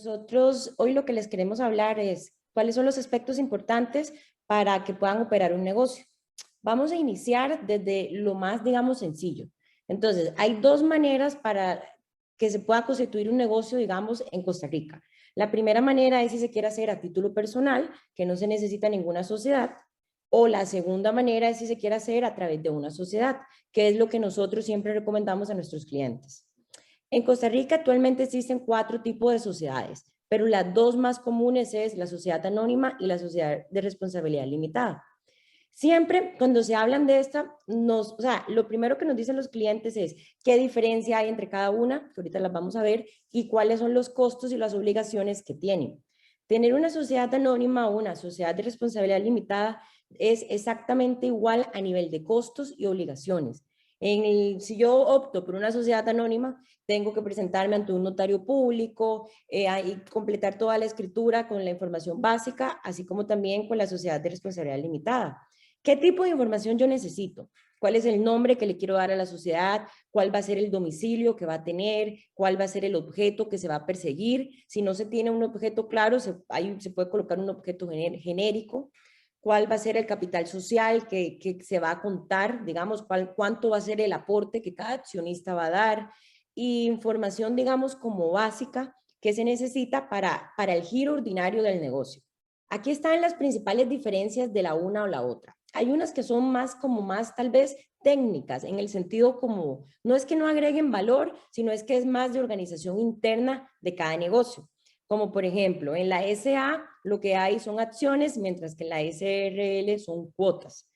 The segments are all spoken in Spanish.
Nosotros hoy lo que les queremos hablar es cuáles son los aspectos importantes para que puedan operar un negocio. Vamos a iniciar desde lo más, digamos, sencillo. Entonces, hay dos maneras para que se pueda constituir un negocio, digamos, en Costa Rica. La primera manera es si se quiere hacer a título personal, que no se necesita ninguna sociedad, o la segunda manera es si se quiere hacer a través de una sociedad, que es lo que nosotros siempre recomendamos a nuestros clientes. En Costa Rica actualmente existen 4 tipos de sociedades, pero las dos más comunes es la sociedad anónima y la sociedad de responsabilidad limitada. Siempre cuando se hablan de esta, lo primero que nos dicen los clientes es qué diferencia hay entre cada una, que ahorita las vamos a ver, y cuáles son los costos y las obligaciones que tienen. Tener una sociedad anónima o una sociedad de responsabilidad limitada es exactamente igual a nivel de costos y obligaciones. Si yo opto por una sociedad anónima, tengo que presentarme ante un notario público y completar toda la escritura con la información básica, así como también con la sociedad de responsabilidad limitada. ¿Qué tipo de información yo necesito? ¿Cuál es el nombre que le quiero dar a la sociedad? ¿Cuál va a ser el domicilio que va a tener? ¿Cuál va a ser el objeto que se va a perseguir? Si no se tiene un objeto claro, se puede colocar un objeto genérico. ¿Cuál va a ser el capital social que se va a contar? Digamos, cuánto va a ser el aporte que cada accionista va a dar. Y información, digamos, como básica que se necesita para el giro ordinario del negocio. Aquí están las principales diferencias de la una o la otra. Hay unas que son más tal vez técnicas, en el sentido como, no es que no agreguen valor, sino es que es más de organización interna de cada negocio. Como por ejemplo, en la SA lo que hay son acciones, mientras que en la SRL son cuotas.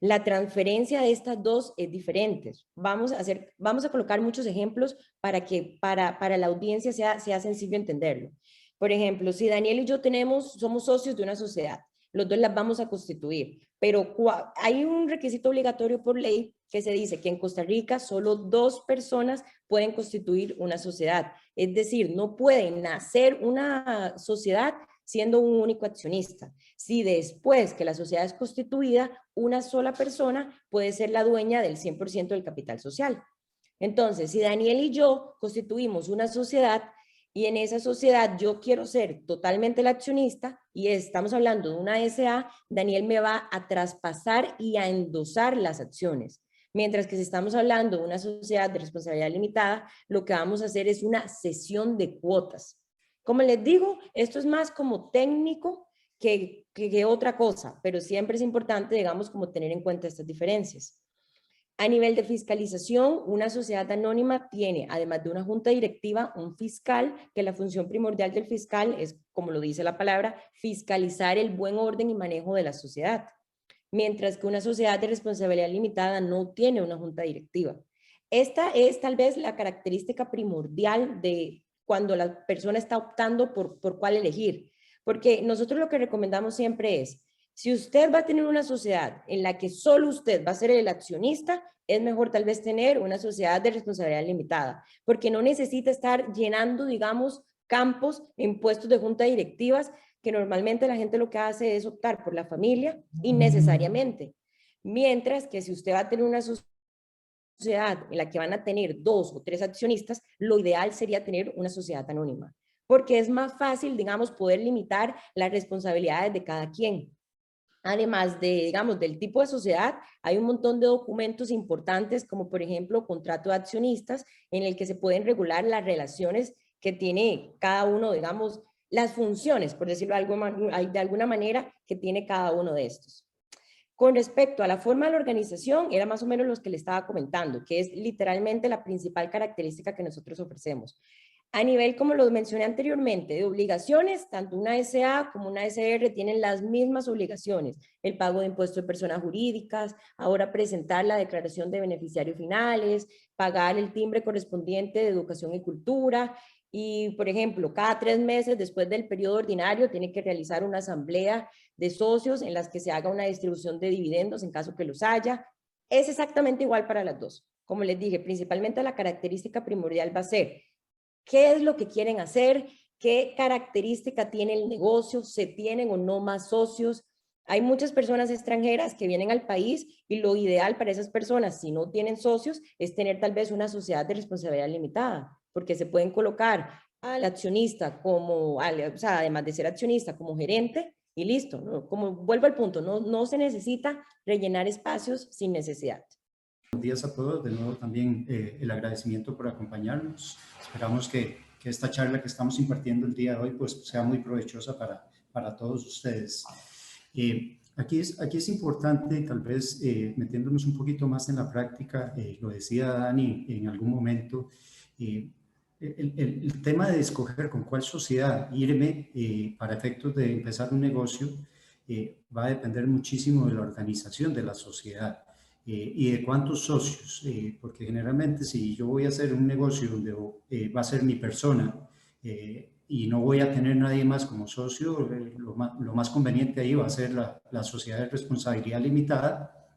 La transferencia de estas dos es diferente. Vamos a colocar muchos ejemplos para que para la audiencia sea sencillo entenderlo. Por ejemplo, si Daniel y yo somos socios de una sociedad, los dos las vamos a constituir, pero hay un requisito obligatorio por ley que se dice que en Costa Rica solo 2 personas pueden constituir una sociedad. Es decir, no pueden nacer una sociedad siendo un único accionista. Si después que la sociedad es constituida, una sola persona puede ser la dueña del 100% del capital social. Entonces, si Daniel y yo constituimos una sociedad y en esa sociedad yo quiero ser totalmente el accionista y estamos hablando de una SA, Daniel me va a traspasar y a endosar las acciones. Mientras que si estamos hablando de una sociedad de responsabilidad limitada, lo que vamos a hacer es una cesión de cuotas. Como les digo, esto es más como técnico que otra cosa, pero siempre es importante, digamos, como tener en cuenta estas diferencias. A nivel de fiscalización, una sociedad anónima tiene, además de una junta directiva, un fiscal, que la función primordial del fiscal es, como lo dice la palabra, fiscalizar el buen orden y manejo de la sociedad. Mientras que una sociedad de responsabilidad limitada no tiene una junta directiva. Esta es tal vez la característica primordial de cuando la persona está optando por cuál elegir. Porque nosotros lo que recomendamos siempre es, si usted va a tener una sociedad en la que solo usted va a ser el accionista, es mejor tal vez tener una sociedad de responsabilidad limitada, porque no necesita estar llenando, digamos, campos en puestos de junta directivas, que normalmente la gente lo que hace es optar por la familia innecesariamente. Mientras que si usted va a tener una sociedad en la que van a tener 2 o 3 accionistas, lo ideal sería tener una sociedad anónima, porque es más fácil, digamos, poder limitar las responsabilidades de cada quien. Además de, digamos, del tipo de sociedad, hay un montón de documentos importantes, como por ejemplo, contrato de accionistas, en el que se pueden regular las relaciones que tiene cada uno, digamos, las funciones, por decirlo de alguna manera, que tiene cada uno de estos. Con respecto a la forma de la organización, era más o menos lo que le estaba comentando, que es literalmente la principal característica que nosotros ofrecemos. A nivel, como lo mencioné anteriormente, de obligaciones, tanto una SA como una SR tienen las mismas obligaciones. El pago de impuestos de personas jurídicas, ahora presentar la declaración de beneficiarios finales, pagar el timbre correspondiente de educación y cultura, y, por ejemplo, cada 3 meses después del periodo ordinario tiene que realizar una asamblea de socios en las que se haga una distribución de dividendos en caso que los haya. Es exactamente igual para las dos. Como les dije, principalmente la característica primordial va a ser qué es lo que quieren hacer, qué característica tiene el negocio, se tienen o no más socios. Hay muchas personas extranjeras que vienen al país y lo ideal para esas personas, si no tienen socios, es tener tal vez una sociedad de responsabilidad limitada, porque se pueden colocar al accionista como, o sea, además de ser accionista, como gerente y listo, ¿no? Como vuelvo al punto, no se necesita rellenar espacios sin necesidad. Buenos días a todos, de nuevo también el agradecimiento por acompañarnos. Esperamos que esta charla que estamos impartiendo el día de hoy pues sea muy provechosa para todos ustedes. Aquí es importante, tal vez metiéndonos un poquito más en la práctica, lo decía Dani en algún momento, el tema de escoger con cuál sociedad irme para efectos de empezar un negocio va a depender muchísimo de la organización de la sociedad y de cuántos socios, porque generalmente si yo voy a hacer un negocio donde va a ser mi persona y no voy a tener nadie más como socio, lo más conveniente ahí va a ser la sociedad de responsabilidad limitada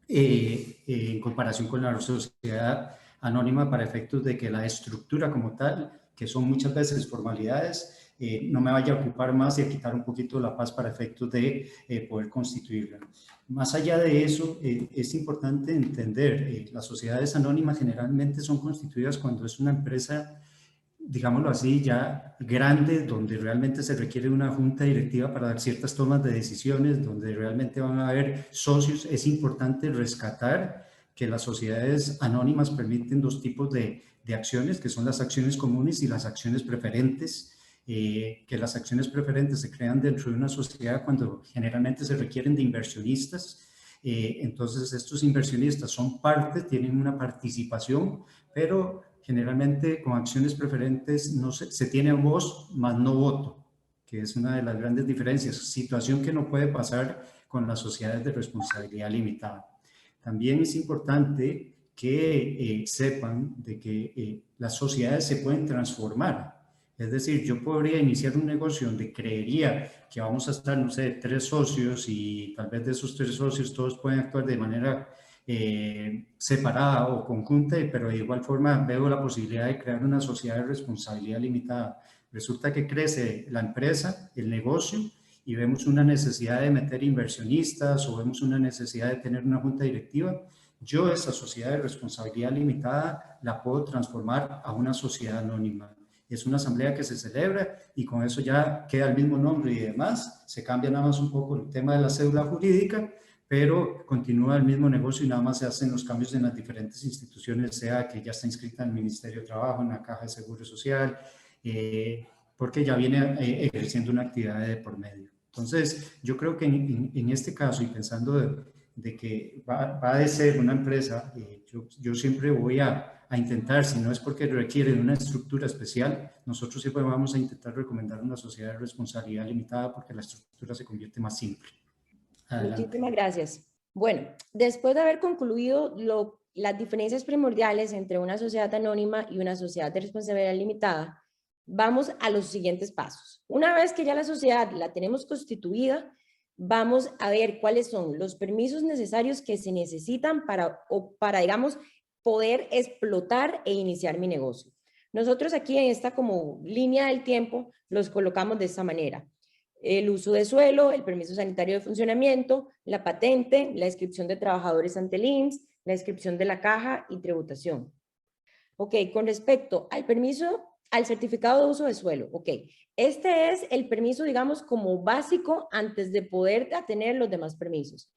en comparación con la sociedad anónima para efectos de que la estructura como tal, que son muchas veces formalidades, no me vaya a ocupar más y a quitar un poquito la paz para efectos de poder constituirla. Más allá de eso, es importante entender, las sociedades anónimas generalmente son constituidas cuando es una empresa, digámoslo así, ya grande, donde realmente se requiere una junta directiva para dar ciertas tomas de decisiones, donde realmente van a haber socios. Es importante rescatar que las sociedades anónimas permiten dos tipos de acciones, que son las acciones comunes y las acciones preferentes, que las acciones preferentes se crean dentro de una sociedad cuando generalmente se requieren de inversionistas. Entonces estos inversionistas son parte, tienen una participación, pero generalmente con acciones preferentes no se tiene voz más no voto, que es una de las grandes diferencias, situación que no puede pasar con las sociedades de responsabilidad limitada. También es importante que sepan de que las sociedades se pueden transformar. Es decir, yo podría iniciar un negocio donde creería que vamos a estar, no sé, 3 socios y tal vez de esos 3 socios todos pueden actuar de manera separada o conjunta, pero de igual forma veo la posibilidad de crear una sociedad de responsabilidad limitada. Resulta que crece la empresa, el negocio, y vemos una necesidad de meter inversionistas o vemos una necesidad de tener una junta directiva. Yo esa sociedad de responsabilidad limitada la puedo transformar a una sociedad anónima. Es una asamblea que se celebra y con eso ya queda el mismo nombre y demás. Se cambia nada más un poco el tema de la cédula jurídica, pero continúa el mismo negocio y nada más se hacen los cambios en las diferentes instituciones, sea que ya está inscrita en el Ministerio de Trabajo, en la Caja de Seguro Social, porque ya viene ejerciendo una actividad de por medio. Entonces, yo creo que en este caso, y pensando de que va a ser una empresa, yo siempre voy a intentar, si no es porque requiere de una estructura especial, nosotros siempre vamos a intentar recomendar una sociedad de responsabilidad limitada porque la estructura se convierte más simple. Adelante. Muchísimas gracias. Bueno, después de haber concluido las diferencias primordiales entre una sociedad anónima y una sociedad de responsabilidad limitada, vamos a los siguientes pasos. Una vez que ya la sociedad la tenemos constituida, vamos a ver cuáles son los permisos necesarios que se necesitan para digamos, poder explotar e iniciar mi negocio. Nosotros aquí en esta como línea del tiempo los colocamos de esta manera: el uso de suelo, el permiso sanitario de funcionamiento, la patente, la inscripción de trabajadores ante el IMSS, la inscripción de la caja y tributación. Ok, con respecto al permiso, al certificado de uso de suelo, ok, este es el permiso, digamos, como básico antes de poder tener los demás permisos.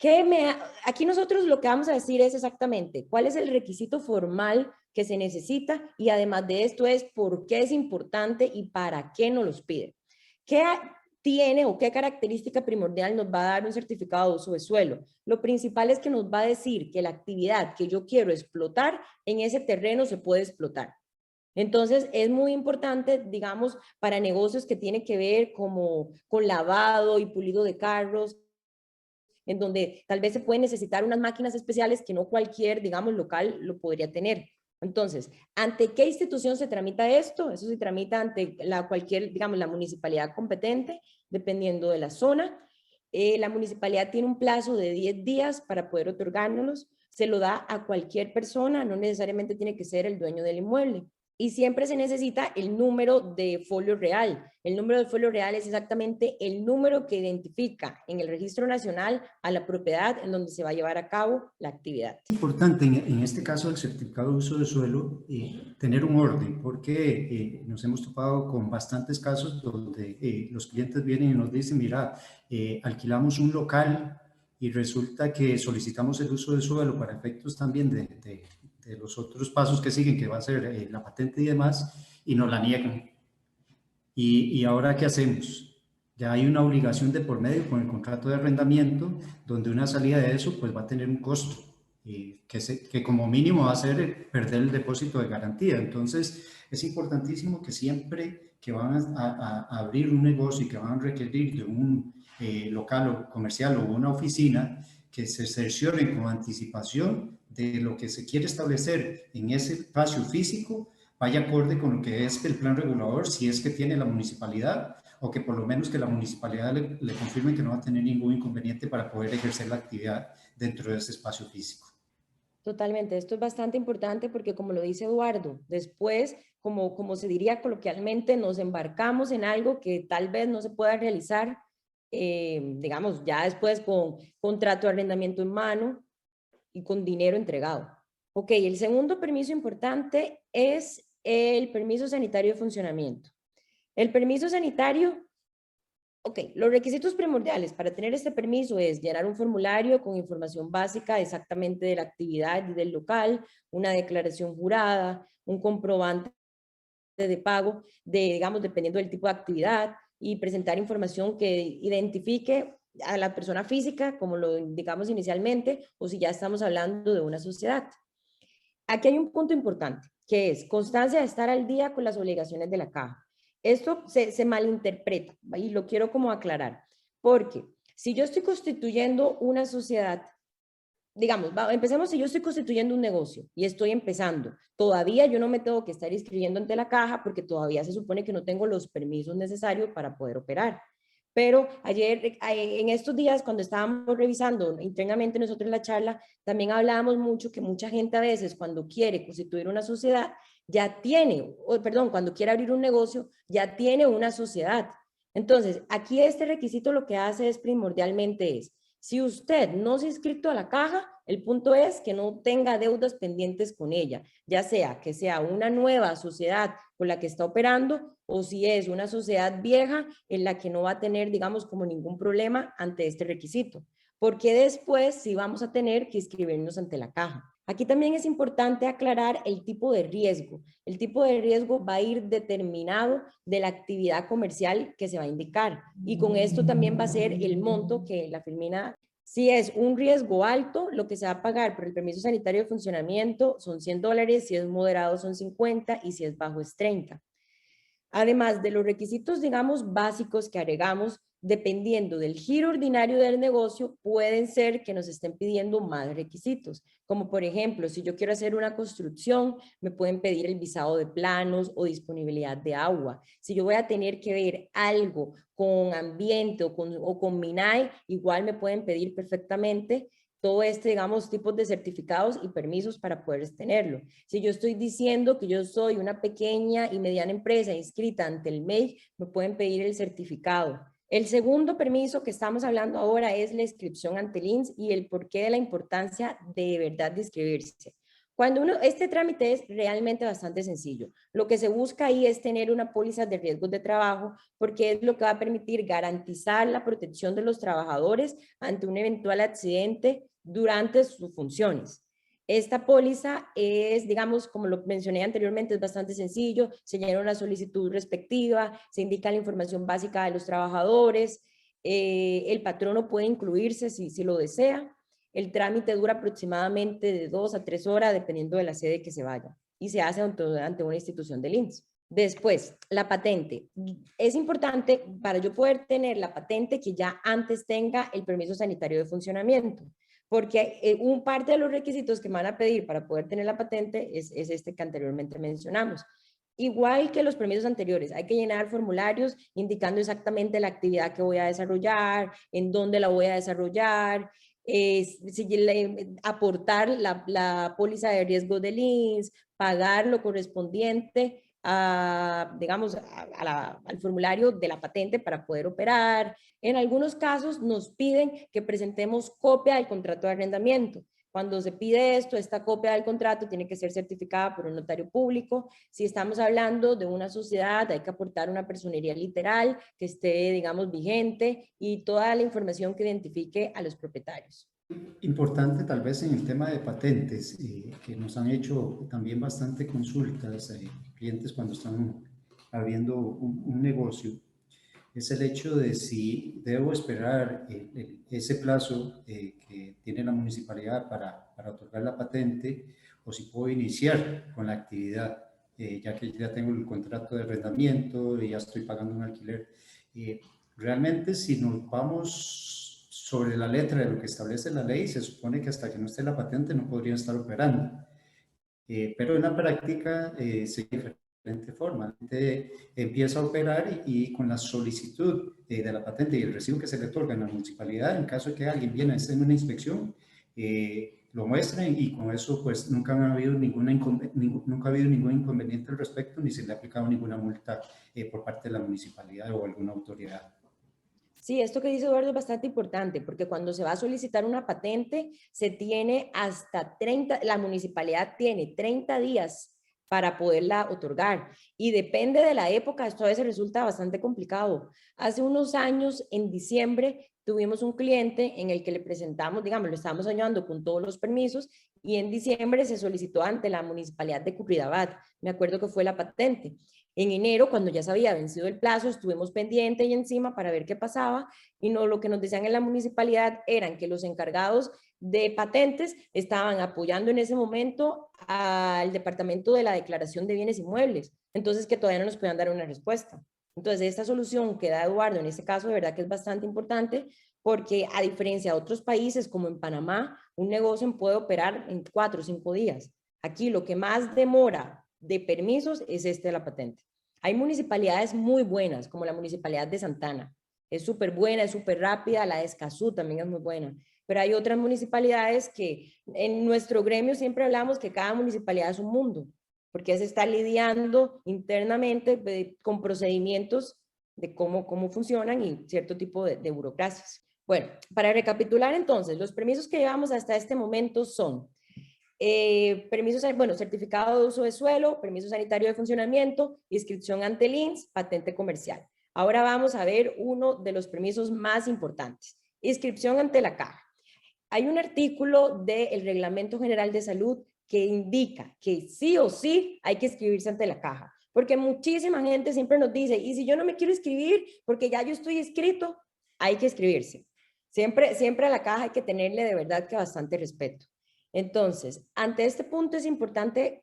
Aquí nosotros lo que vamos a decir es exactamente cuál es el requisito formal que se necesita y además de esto es por qué es importante y para qué nos los pide. ¿Qué tiene o qué característica primordial nos va a dar un certificado de uso de suelo? Lo principal es que nos va a decir que la actividad que yo quiero explotar en ese terreno se puede explotar. Entonces, es muy importante, digamos, para negocios que tienen que ver como con lavado y pulido de carros, en donde tal vez se pueden necesitar unas máquinas especiales que no cualquier, digamos, local lo podría tener. Entonces, ¿ante qué institución se tramita esto? Eso se tramita ante cualquier, digamos, la municipalidad competente, dependiendo de la zona. La municipalidad tiene un plazo de 10 días para poder otorgárnoslos. Se lo da a cualquier persona, no necesariamente tiene que ser el dueño del inmueble. y siempre se necesita el número de folio real. El número de folio real es exactamente el número que identifica en el Registro Nacional a la propiedad en donde se va a llevar a cabo la actividad. Es importante en este caso del certificado de uso de suelo tener un orden, porque nos hemos topado con bastantes casos donde los clientes vienen y nos dicen, mira, alquilamos un local y resulta que solicitamos el uso de suelo para efectos también de los otros pasos que siguen, que va a ser la patente y demás, y nos la niegan. ¿Y ahora qué hacemos? Ya hay una obligación de por medio con el contrato de arrendamiento, donde una salida de eso pues va a tener un costo, que como mínimo va a ser perder el depósito de garantía. Entonces es importantísimo que siempre que van a abrir un negocio y que van a requerir de un local o comercial o una oficina, que se cercioren con anticipación de lo que se quiere establecer en ese espacio físico, vaya acorde con lo que es el plan regulador, si es que tiene la municipalidad, o que por lo menos que la municipalidad le confirme que no va a tener ningún inconveniente para poder ejercer la actividad dentro de ese espacio físico. Totalmente, esto es bastante importante porque como lo dice Eduardo, después, como se diría coloquialmente, nos embarcamos en algo que tal vez no se pueda realizar, digamos, ya después con contrato de arrendamiento en mano y con dinero entregado. Ok, el segundo permiso importante es el permiso sanitario de funcionamiento. El permiso sanitario, ok, los requisitos primordiales para tener este permiso es llenar un formulario con información básica exactamente de la actividad y del local, una declaración jurada, un comprobante de pago, digamos, dependiendo del tipo de actividad, y presentar información que identifique a la persona física, como lo indicamos inicialmente, o si ya estamos hablando de una sociedad. Aquí hay un punto importante, que es constancia de estar al día con las obligaciones de la caja. Esto se malinterpreta y lo quiero como aclarar, porque si yo estoy constituyendo una sociedad, digamos, empecemos si yo estoy constituyendo un negocio y estoy empezando, todavía yo no me tengo que estar inscribiendo ante la caja porque todavía se supone que no tengo los permisos necesarios para poder operar. Pero ayer, en estos días, cuando estábamos revisando internamente nosotros en la charla, también hablábamos mucho que mucha gente a veces cuando quiere constituir una sociedad, ya tiene, perdón, cuando quiere abrir un negocio, ya tiene una sociedad. Entonces, aquí este requisito lo que hace es primordialmente es, si usted no se ha inscrito a la caja, el punto es que no tenga deudas pendientes con ella, ya sea que sea una nueva sociedad con la que está operando o si es una sociedad vieja en la que no va a tener, digamos, como ningún problema ante este requisito. Porque después sí vamos a tener que inscribirnos ante la caja. Aquí también es importante aclarar el tipo de riesgo. El tipo de riesgo va a ir determinado de la actividad comercial que se va a indicar. Y con esto también va a ser el monto que la Filmina, si es un riesgo alto, lo que se va a pagar por el permiso sanitario de funcionamiento son $100, si es moderado son 50 y si es bajo es 30. Además de los requisitos, digamos, básicos que agregamos, dependiendo del giro ordinario del negocio, pueden ser que nos estén pidiendo más requisitos. Como por ejemplo, si yo quiero hacer una construcción, me pueden pedir el visado de planos o disponibilidad de agua. Si yo voy a tener que ver algo con ambiente o con MINAE, igual me pueden pedir perfectamente todo este, digamos, tipos de certificados y permisos para poder tenerlo. Si yo estoy diciendo que yo soy una pequeña y mediana empresa inscrita ante el MEI, me pueden pedir el certificado. El segundo permiso que estamos hablando ahora es la inscripción ante el INS y el porqué de la importancia de verdad de inscribirse. Este trámite es realmente bastante sencillo. Lo que se busca ahí es tener una póliza de riesgos de trabajo porque es lo que va a permitir garantizar la protección de los trabajadores ante un eventual accidente durante sus funciones. Esta póliza es, digamos, como lo mencioné anteriormente, es bastante sencillo, se llena una solicitud respectiva, se indica la información básica de los trabajadores, el patrono puede incluirse si lo desea. El trámite dura aproximadamente de 2 a 3 horas, dependiendo de la sede que se vaya, y se hace ante una institución del INSS. Después, la patente. Es importante para yo poder tener la patente que ya antes tenga el permiso sanitario de funcionamiento, porque un parte de los requisitos que me van a pedir para poder tener la patente es este que anteriormente mencionamos. Igual que los permisos anteriores, hay que llenar formularios indicando exactamente la actividad que voy a desarrollar, en dónde la voy a desarrollar, aportar la póliza de riesgo del INSS, pagar lo correspondiente digamos, al formulario de la patente para poder operar. En algunos casos nos piden que presentemos copia del contrato de arrendamiento. Cuando se pide esto, esta copia del contrato tiene que ser certificada por un notario público. Si estamos hablando de una sociedad, hay que aportar una personería literal que esté, digamos, vigente y toda la información que identifique a los propietarios. Importante tal vez en el tema de patentes, que nos han hecho también bastante consultas, clientes cuando están abriendo un negocio, es el hecho de si debo esperar ese plazo que tiene la municipalidad para otorgar la patente o si puedo iniciar con la actividad, ya que ya tengo el contrato de arrendamiento y ya estoy pagando un alquiler. Realmente, si nos vamos sobre la letra de lo que establece la ley, se supone que hasta que no esté la patente no podría estar operando. Pero en la práctica se diferente forma. Empieza a operar y con la solicitud de la patente y el recibo que se le otorga en la municipalidad, en caso de que alguien viene a hacer una inspección, lo muestren y con eso pues nunca ha habido ningún inconveniente al respecto ni se le ha aplicado ninguna multa por parte de la municipalidad o alguna autoridad. Sí, esto que dice Eduardo es bastante importante porque cuando se va a solicitar una patente, se tiene hasta 30, la municipalidad tiene 30 días para poderla otorgar y depende de la época, esto a veces resulta bastante complicado. Hace unos años, en diciembre, tuvimos un cliente en el que le presentamos, digamos, lo estábamos ayudando con todos los permisos y en diciembre se solicitó ante la municipalidad de Curridabat, me acuerdo que fue la patente. En enero, cuando ya se había vencido el plazo, estuvimos pendientes y encima para ver qué pasaba y no, lo que nos decían en la municipalidad eran que los encargados de patentes estaban apoyando en ese momento al departamento de la declaración de bienes inmuebles, entonces que todavía no nos podían dar una respuesta. Entonces, esta solución que da Eduardo en este caso de verdad que es bastante importante porque a diferencia de otros países como en Panamá, un negocio puede operar en 4 o 5 días. Aquí lo que más demora de permisos es de la patente. Hay municipalidades muy buenas, como la Municipalidad de Santana. Es súper buena, es súper rápida, la de Escazú también es muy buena. Pero hay otras municipalidades que en nuestro gremio siempre hablamos que cada municipalidad es un mundo, porque se está lidiando internamente con procedimientos de cómo funcionan y cierto tipo de burocracias. Bueno, para recapitular entonces, los permisos que llevamos hasta este momento son permisos, bueno, certificado de uso de suelo, permiso sanitario de funcionamiento, inscripción ante el INSS, patente comercial. Ahora vamos a ver uno de los permisos más importantes, inscripción ante la caja. Hay un artículo del Reglamento General de Salud que indica que sí o sí hay que inscribirse ante la caja, porque muchísima gente siempre nos dice, y si yo no me quiero inscribir porque ya yo estoy inscrito, hay que inscribirse. Siempre a la caja hay que tenerle de verdad que bastante respeto. Entonces, ante este punto es importante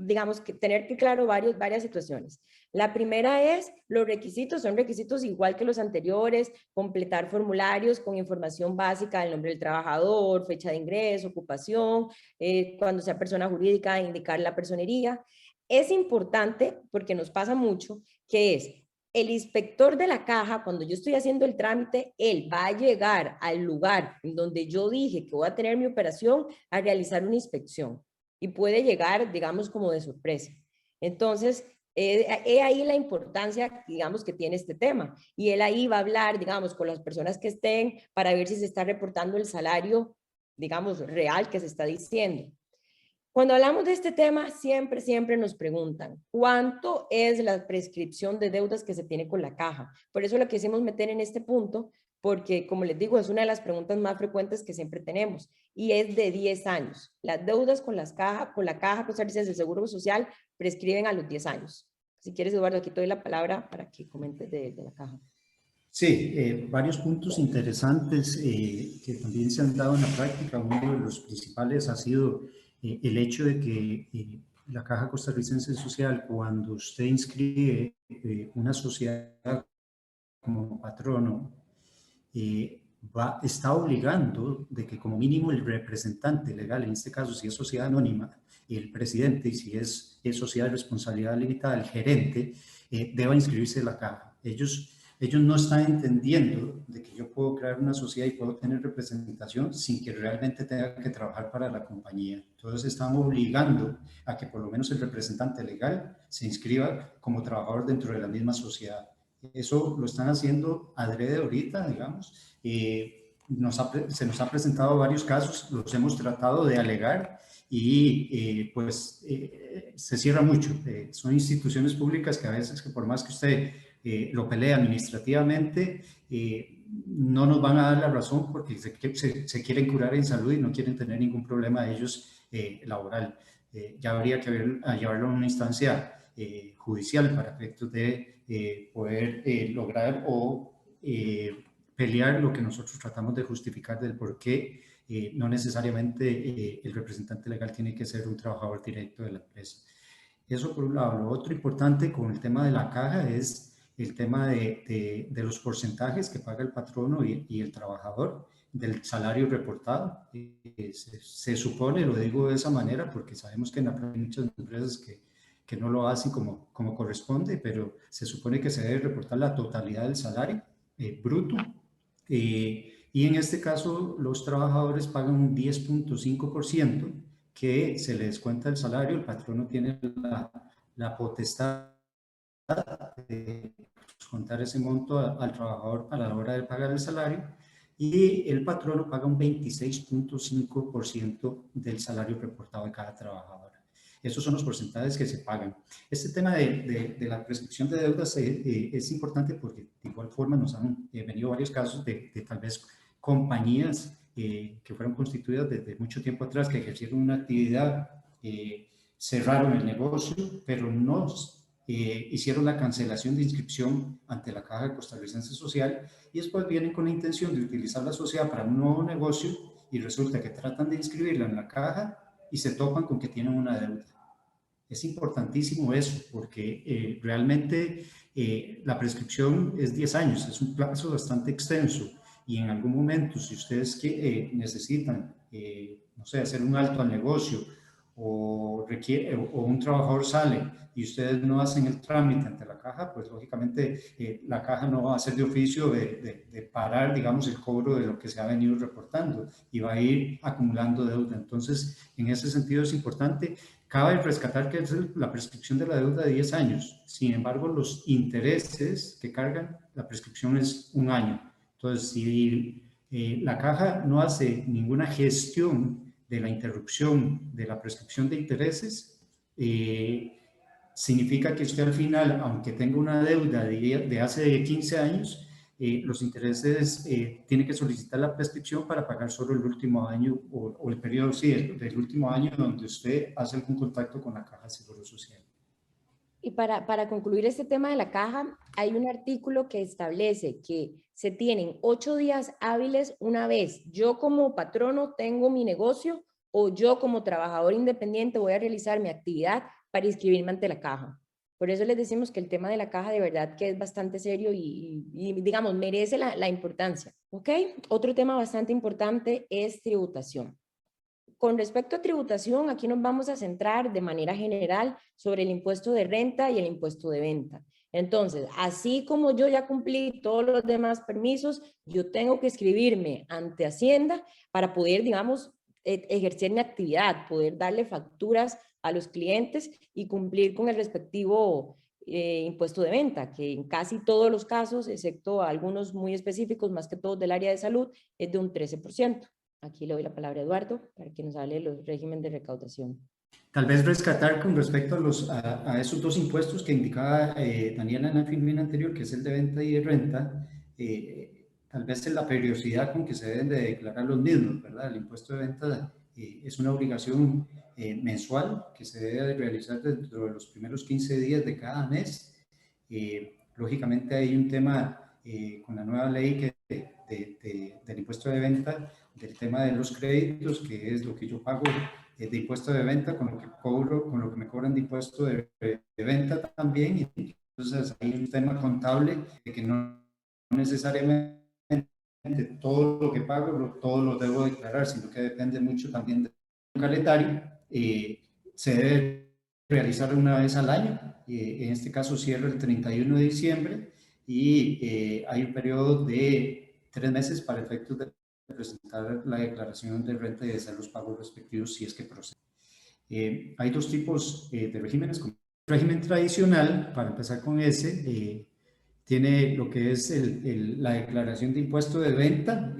digamos, que tener que claro varias situaciones. La primera es, los requisitos son requisitos igual que los anteriores, completar formularios con información básica del nombre del trabajador, fecha de ingreso, ocupación, cuando sea persona jurídica, indicar la personería. Es importante, porque nos pasa mucho, que es el inspector de la caja, cuando yo estoy haciendo el trámite, él va a llegar al lugar en donde yo dije que voy a tener mi operación a realizar una inspección y puede llegar, digamos, como de sorpresa. Entonces, ahí la importancia, digamos, que tiene este tema. Y él ahí va a hablar, digamos, con las personas que estén para ver si se está reportando el salario, digamos, real que se está diciendo. Cuando hablamos de este tema, siempre nos preguntan, ¿cuánto es la prescripción de deudas que se tiene con la caja? Por eso lo quisimos meter en este punto, porque como les digo, es una de las preguntas más frecuentes que siempre tenemos y es de 10 años. Las deudas con la caja costarricense del Seguro Social prescriben a los 10 años. Si quieres, Eduardo, aquí te doy la palabra para que comentes de la caja. Sí, varios puntos interesantes que también se han dado en la práctica. Uno de los principales ha sido el hecho de que la Caja Costarricense Social, cuando usted inscribe una sociedad como patrono, está obligando de que como mínimo el representante legal, en este caso si es sociedad anónima, el presidente, y si es sociedad de responsabilidad limitada, el gerente, deba inscribirse en la caja. Ellos ellos no están entendiendo de que yo puedo crear una sociedad y puedo tener representación sin que realmente tenga que trabajar para la compañía. Entonces están obligando a que por lo menos el representante legal se inscriba como trabajador dentro de la misma sociedad. Eso lo están haciendo adrede ahorita, digamos. Se nos ha presentado varios casos, los hemos tratado de alegar y se cierra mucho. Son instituciones públicas que a veces, que por más que usted lo pelea administrativamente, no nos van a dar la razón porque se quieren curar en salud y no quieren tener ningún problema ellos laboral. Ya habría que llevarlo a una instancia judicial para efectos de poder lograr o pelear lo que nosotros tratamos de justificar del por qué no necesariamente el representante legal tiene que ser un trabajador directo de la empresa. Eso por un lado. Lo otro importante con el tema de la caja es el tema de los porcentajes que paga el patrono y el trabajador del salario reportado. Se supone, lo digo de esa manera, porque sabemos que hay muchas empresas que no lo hacen como corresponde, pero se supone que se debe reportar la totalidad del salario bruto. Y en este caso, los trabajadores pagan un 10.5% que se le descuenta el salario, el patrono tiene la potestad de descontar ese monto al trabajador a la hora de pagar el salario y el patrono paga un 26.5% del salario reportado de cada trabajador. Esos son los porcentajes que se pagan. Este tema de la prescripción de deudas es importante porque de igual forma nos han venido varios casos de tal vez compañías que fueron constituidas desde mucho tiempo atrás, que ejercieron una actividad, cerraron el negocio, pero no hicieron la cancelación de inscripción ante la Caja Costarricense Social y después vienen con la intención de utilizar la sociedad para un nuevo negocio y resulta que tratan de inscribirla en la caja y se topan con que tienen una deuda. Es importantísimo eso porque realmente la prescripción es 10 años, es un plazo bastante extenso y en algún momento si ustedes necesitan, no sé, hacer un alto al negocio o un trabajador sale y ustedes no hacen el trámite ante la caja, pues lógicamente la caja no va a hacer de oficio de parar, digamos, el cobro de lo que se ha venido reportando y va a ir acumulando deuda. Entonces, en ese sentido es importante. Cabe rescatar que es la prescripción de la deuda de 10 años. Sin embargo, los intereses que cargan, la prescripción es un año. Entonces, si la caja no hace ninguna gestión de la interrupción de la prescripción de intereses, significa que usted al final, aunque tenga una deuda de hace 15 años, los intereses tiene que solicitar la prescripción para pagar solo el último año o el periodo, sí, del último año donde usted hace algún contacto con la Caja de Seguro Social. Y para concluir este tema de la caja, hay un artículo que establece que se tienen 8 días hábiles una vez yo como patrono tengo mi negocio o yo como trabajador independiente voy a realizar mi actividad para inscribirme ante la caja. Por eso les decimos que el tema de la caja de verdad que es bastante serio y digamos, merece la importancia. ¿Ok? Otro tema bastante importante es tributación. Con respecto a tributación, aquí nos vamos a centrar de manera general sobre el impuesto de renta y el impuesto de venta. Entonces, así como yo ya cumplí todos los demás permisos, yo tengo que inscribirme ante Hacienda para poder, digamos, ejercer mi actividad, poder darle facturas a los clientes y cumplir con el respectivo impuesto de venta, que en casi todos los casos, excepto algunos muy específicos, más que todos del área de salud, es de un 13%. Aquí le doy la palabra a Eduardo para que nos hable de los regímenes de recaudación. Tal vez rescatar con respecto a esos dos impuestos que indicaba Daniela en la filmina anterior, que es el de venta y de renta, tal vez es la periodicidad con que se deben de declarar los mismos, ¿verdad? El impuesto de venta es una obligación mensual que se debe de realizar dentro de los primeros 15 días de cada mes. Lógicamente hay un tema con la nueva ley del impuesto de venta, del tema de los créditos, que es lo que yo pago de impuesto de venta con lo que cobro, con lo que me cobran de impuesto de venta también. Y entonces hay un tema contable de que no necesariamente todo lo que pago, todo lo debo declarar, sino que depende mucho también del calendario. Se debe realizar una vez al año. En este caso cierra el 31 de diciembre. y hay un periodo de 3 meses para efectos de presentar la declaración de renta y de hacer los pagos respectivos si es que procede. Hay dos tipos de regímenes. El régimen tradicional, para empezar con ese, tiene lo que es la declaración de impuesto de venta,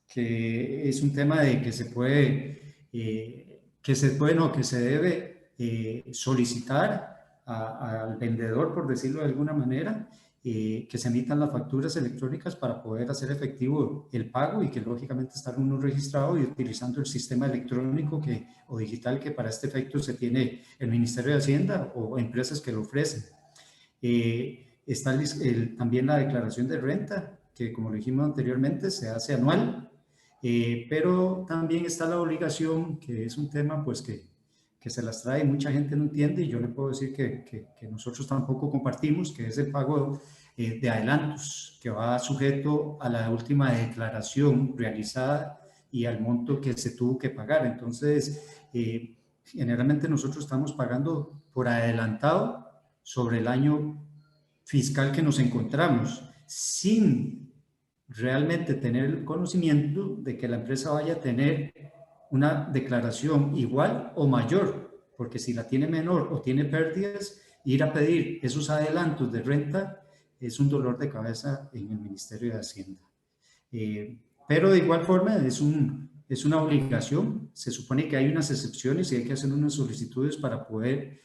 que es un tema de que se puede, no, que se debe solicitar al vendedor, por decirlo de alguna manera, que se emitan las facturas electrónicas para poder hacer efectivo el pago y que lógicamente estar uno registrado y utilizando el sistema electrónico o digital que para este efecto se tiene el Ministerio de Hacienda o empresas que lo ofrecen. Está también la declaración de renta, que como lo dijimos anteriormente, se hace anual, pero también está la obligación, que es un tema pues que se las trae y mucha gente no entiende, y yo le puedo decir que nosotros tampoco compartimos, que es el pago de adelantos, que va sujeto a la última declaración realizada y al monto que se tuvo que pagar. Entonces, generalmente nosotros estamos pagando por adelantado sobre el año fiscal que nos encontramos, sin realmente tener el conocimiento de que la empresa vaya a tener una declaración igual o mayor, porque si la tiene menor o tiene pérdidas, ir a pedir esos adelantos de renta es un dolor de cabeza en el Ministerio de Hacienda. Pero de igual forma es una obligación. Se supone que hay unas excepciones y hay que hacer unas solicitudes para poder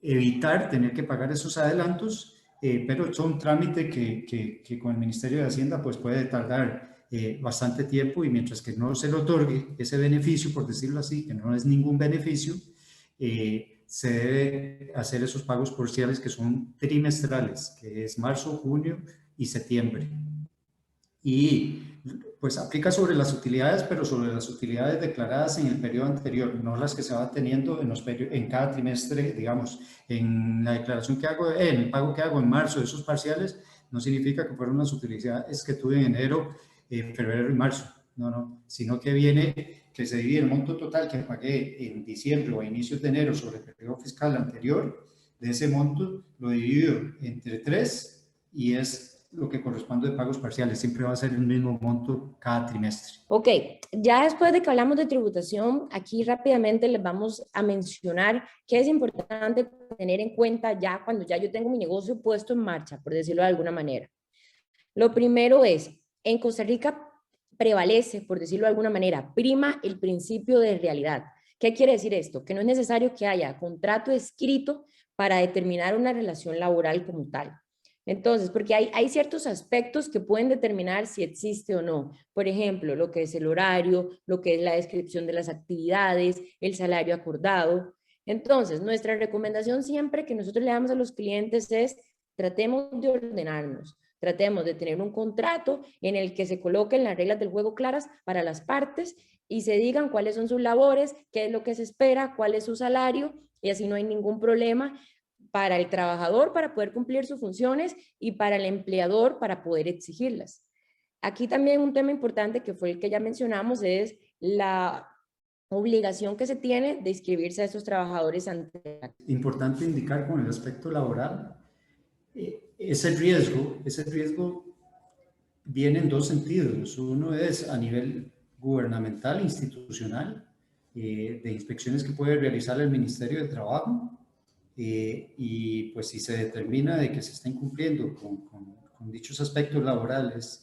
evitar tener que pagar esos adelantos, pero es un trámite que con el Ministerio de Hacienda pues puede tardar bastante tiempo, y mientras que no se le otorgue ese beneficio, por decirlo así, que no es ningún beneficio, se debe hacer esos pagos parciales que son trimestrales, que es marzo, junio y septiembre. Y pues aplica sobre las utilidades, pero sobre las utilidades declaradas en el periodo anterior, no las que se van teniendo en cada trimestre, digamos, en la declaración que hago, en el pago que hago en marzo de esos parciales, no significa que fueron las utilidades que tuve en enero, febrero y marzo, no, sino que viene que se divide el monto total que pagué en diciembre o a inicios de enero sobre el periodo fiscal anterior. De ese monto lo divido entre 3 y es lo que corresponde de pagos parciales. Siempre va a ser el mismo monto cada trimestre. Ok, ya después de que hablamos de tributación, aquí rápidamente les vamos a mencionar que es importante tener en cuenta ya cuando ya yo tengo mi negocio puesto en marcha, por decirlo de alguna manera. Lo primero es, en Costa Rica prevalece, por decirlo de alguna manera, prima el principio de realidad. ¿Qué quiere decir esto? Que no es necesario que haya contrato escrito para determinar una relación laboral como tal. Entonces, porque hay ciertos aspectos que pueden determinar si existe o no. Por ejemplo, lo que es el horario, lo que es la descripción de las actividades, el salario acordado. Entonces, nuestra recomendación siempre que nosotros le damos a los clientes es tratemos de ordenarnos. Tratemos de tener un contrato en el que se coloquen las reglas del juego claras para las partes y se digan cuáles son sus labores, qué es lo que se espera, cuál es su salario, y así no hay ningún problema para el trabajador para poder cumplir sus funciones y para el empleador para poder exigirlas. Aquí también un tema importante que fue el que ya mencionamos es la obligación que se tiene de inscribirse a esos trabajadores ante. Importante indicar con el aspecto laboral, ese riesgo viene en dos sentidos. Uno es a nivel gubernamental, institucional, de inspecciones que puede realizar el Ministerio de Trabajo, y pues si se determina de que se está incumpliendo con dichos aspectos laborales,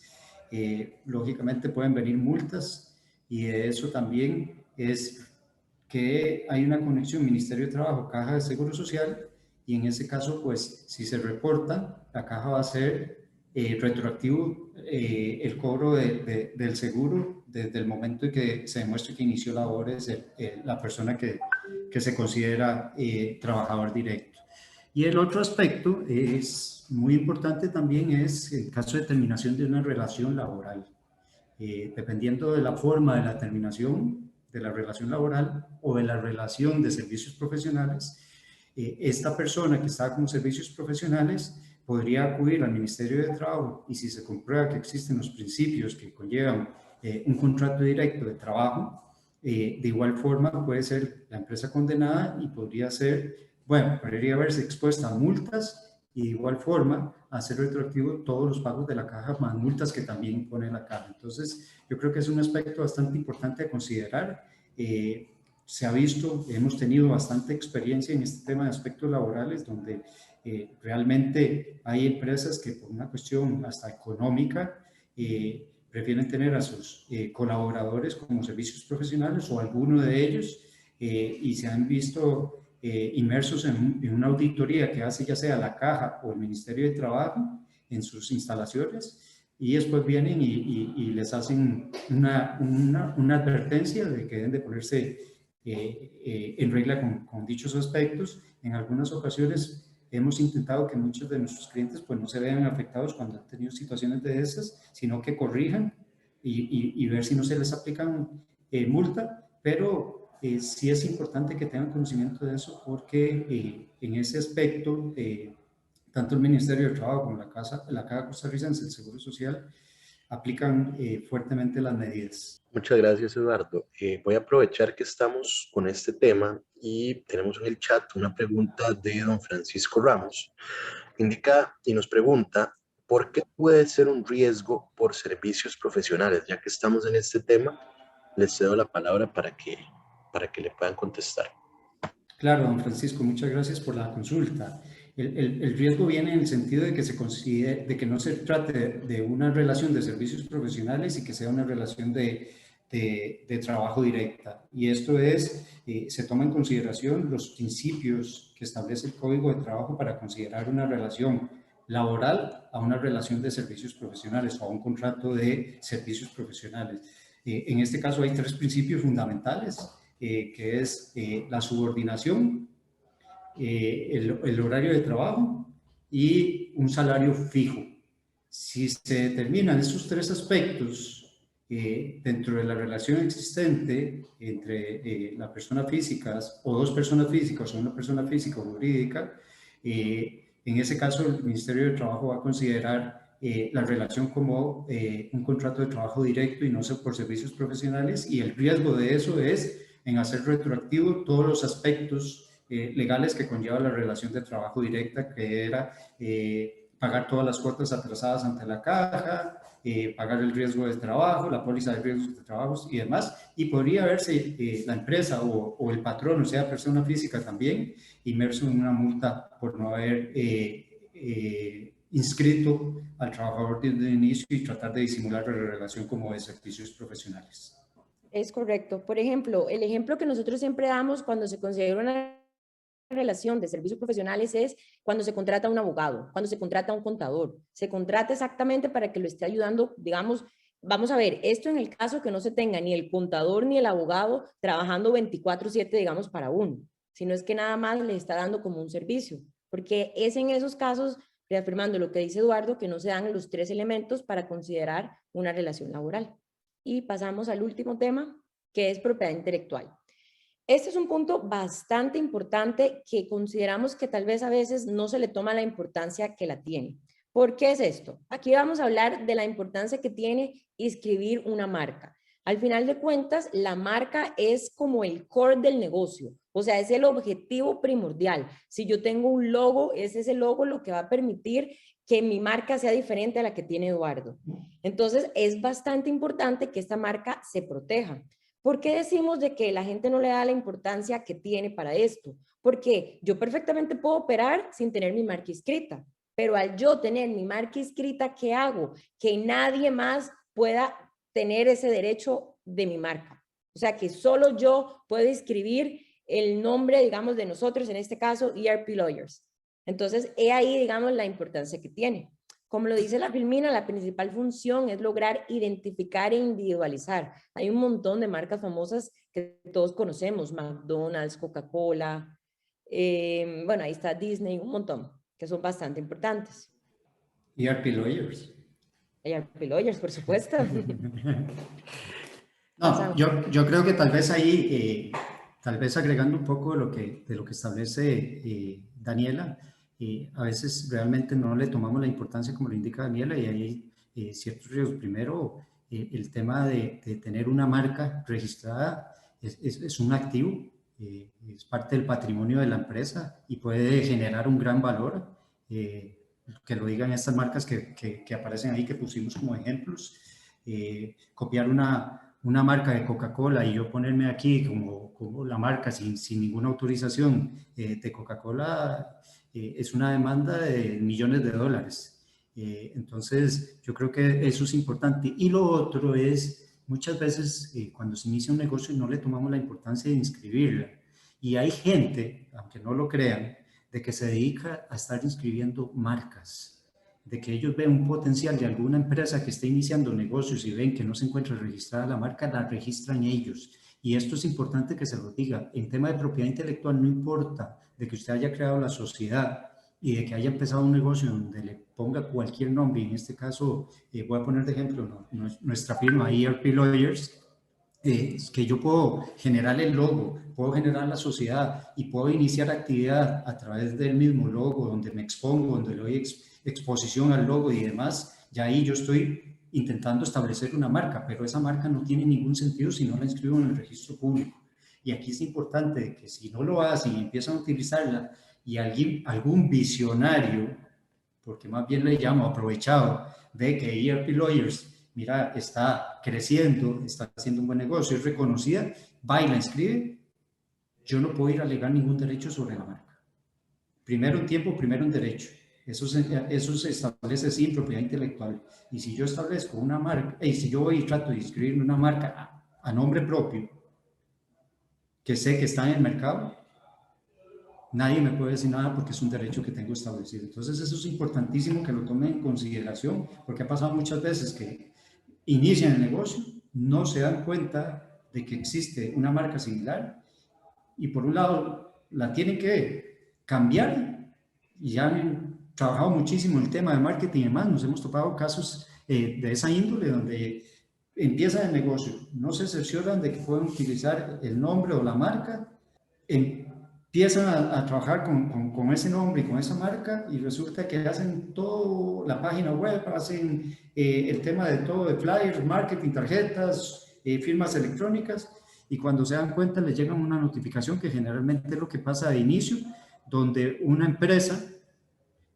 lógicamente pueden venir multas, y de eso también es que hay una conexión Ministerio de Trabajo, Caja de Seguro Social, y en ese caso, pues si se reporta, la caja va a ser retroactivo el cobro del seguro desde el momento en que se demuestre que inició labores la persona que se considera trabajador directo. Y el otro aspecto es muy importante también, es el caso de terminación de una relación laboral. Dependiendo de la forma de la terminación de la relación laboral o de la relación de servicios profesionales, esta persona que está con servicios profesionales podría acudir al Ministerio de Trabajo, y si se comprueba que existen los principios que conllevan un contrato directo de trabajo, de igual forma puede ser la empresa condenada y podría verse expuesta a multas y de igual forma hacer retroactivo todos los pagos de la caja más multas que también pone la caja. Entonces, yo creo que es un aspecto bastante importante a considerar. Se ha visto, hemos tenido bastante experiencia en este tema de aspectos laborales donde realmente hay empresas que por una cuestión hasta económica prefieren tener a sus colaboradores como servicios profesionales o alguno de ellos y se han visto inmersos en una auditoría que hace ya sea la Caja o el Ministerio de Trabajo en sus instalaciones y después vienen y les hacen una advertencia de que deben de ponerse en regla con dichos aspectos. En algunas ocasiones hemos intentado que muchos de nuestros clientes pues no se vean afectados cuando han tenido situaciones de esas, sino que corrijan y ver si no se les aplican multa, pero sí es importante que tengan conocimiento de eso porque en ese aspecto, tanto el Ministerio de Trabajo como la Caja Costarricense del Seguro Social aplican fuertemente las medidas. Muchas gracias, Eduardo. Voy a aprovechar que estamos con este tema y tenemos en el chat una pregunta de don Francisco Ramos. Indica y nos pregunta, ¿por qué puede ser un riesgo por servicios profesionales? Ya que estamos en este tema, les cedo la palabra para que le puedan contestar. Claro, don Francisco, muchas gracias por la consulta. El riesgo viene en el sentido de que se considere, de que no se trate de una relación de servicios profesionales y que sea una relación de trabajo directa. Y esto es, se toma en consideración los principios que establece el Código de Trabajo para considerar una relación laboral a una relación de servicios profesionales o a un contrato de servicios profesionales. En este caso hay tres principios fundamentales. Que es la subordinación, el horario de trabajo y un salario fijo. Si se determinan esos tres aspectos dentro de la relación existente entre la persona física o dos personas físicas o una persona física o jurídica, en ese caso el Ministerio de Trabajo va a considerar la relación como un contrato de trabajo directo y no por servicios profesionales, y el riesgo de eso es en hacer retroactivo todos los aspectos legales que conlleva la relación de trabajo directa, que era pagar todas las cuotas atrasadas ante la caja, pagar el riesgo de trabajo, la póliza de riesgos de trabajo y demás, y podría verse la empresa o el patrón, o sea, persona física también, inmerso en una multa por no haber inscrito al trabajador desde el inicio y tratar de disimular la relación como de servicios profesionales. Es correcto. Por ejemplo, el ejemplo que nosotros siempre damos cuando se considera una relación de servicios profesionales es cuando se contrata a un abogado, cuando se contrata a un contador. Se contrata exactamente para que lo esté ayudando, digamos, vamos a ver, esto en el caso que no se tenga ni el contador ni el abogado trabajando 24/7, digamos, para uno, sino es que nada más le está dando como un servicio, porque es en esos casos, reafirmando lo que dice Eduardo, que no se dan los tres elementos para considerar una relación laboral. Y pasamos al último tema, que es propiedad intelectual. Este es un punto bastante importante que consideramos que tal vez a veces no se le toma la importancia que la tiene. ¿Por qué es esto? Aquí vamos a hablar de la importancia que tiene inscribir una marca. Al final de cuentas, la marca es como el core del negocio, o sea, es el objetivo primordial. Si yo tengo un logo, es ese logo lo que va a permitir que mi marca sea diferente a la que tiene Eduardo. Entonces, es bastante importante que esta marca se proteja. ¿Por qué decimos de que la gente no le da la importancia que tiene para esto? Porque yo perfectamente puedo operar sin tener mi marca inscrita, pero al yo tener mi marca inscrita, ¿qué hago? Que nadie más pueda tener ese derecho de mi marca. O sea, que solo yo puedo inscribir el nombre, digamos, de nosotros, en este caso, ERP Lawyers. Entonces, he ahí, digamos, la importancia que tiene. Como lo dice la Filmina, la principal función es lograr identificar e individualizar. Hay un montón de marcas famosas que todos conocemos, McDonald's, Coca-Cola, bueno, ahí está Disney, un montón, que son bastante importantes. ERP Lawyers. ERP Lawyers, por supuesto. No, yo creo que tal vez ahí, tal vez agregando un poco de lo que establece Daniela, a veces realmente no le tomamos la importancia como lo indica Daniela y hay ciertos riesgos. Primero, el tema de tener una marca registrada es un activo, es parte del patrimonio de la empresa y puede generar un gran valor que lo digan estas marcas que aparecen ahí, que pusimos como ejemplos. Copiar una marca de Coca-Cola y yo ponerme aquí como la marca sin ninguna autorización de Coca-Cola, es una demanda de millones de dólares. Entonces, yo creo que eso es importante. Y lo otro es, muchas veces cuando se inicia un negocio no le tomamos la importancia de inscribirla. Y hay gente, aunque no lo crean, de que se dedica a estar inscribiendo marcas, de que ellos ven un potencial de alguna empresa que esté iniciando negocios y ven que no se encuentra registrada la marca, la registran ellos. Y esto es importante que se lo diga. En tema de propiedad intelectual no importa de que usted haya creado la sociedad y de que haya empezado un negocio donde le ponga cualquier nombre, en este caso voy a poner de ejemplo nuestra firma ERP Lawyers, que yo puedo generar el logo, puedo generar la sociedad y puedo iniciar actividad a través del mismo logo, donde me expongo, donde le doy exposición al logo y demás, ya ahí yo estoy intentando establecer una marca, pero esa marca no tiene ningún sentido si no la inscribo en el registro público. Y aquí es importante que si no lo hacen y empiezan a utilizarla y algún visionario, porque más bien le llamo aprovechado, ve que ERP Lawyers, mira, está creciendo, está haciendo un buen negocio, es reconocida, va y la inscribe, yo no puedo ir a alegar ningún derecho sobre la marca. Primero un tiempo, primero un derecho. Eso se establece sin propiedad intelectual. Y si yo establezco una marca, y si yo voy y trato de inscribir una marca a nombre propio, que sé que está en el mercado, nadie me puede decir nada porque es un derecho que tengo establecido. Entonces eso es importantísimo que lo tomen en consideración, porque ha pasado muchas veces que inician el negocio, no se dan cuenta de que existe una marca similar y por un lado la tienen que cambiar y ya han trabajado muchísimo el tema de marketing y demás. Nos hemos topado casos de esa índole donde empiezan el negocio, no se cercioran de que pueden utilizar el nombre o la marca, empiezan a trabajar con ese nombre y con esa marca y resulta que hacen toda la página web, hacen el tema de todo, de flyers, marketing, tarjetas, firmas electrónicas, y cuando se dan cuenta les llega una notificación que generalmente es lo que pasa de inicio, donde una empresa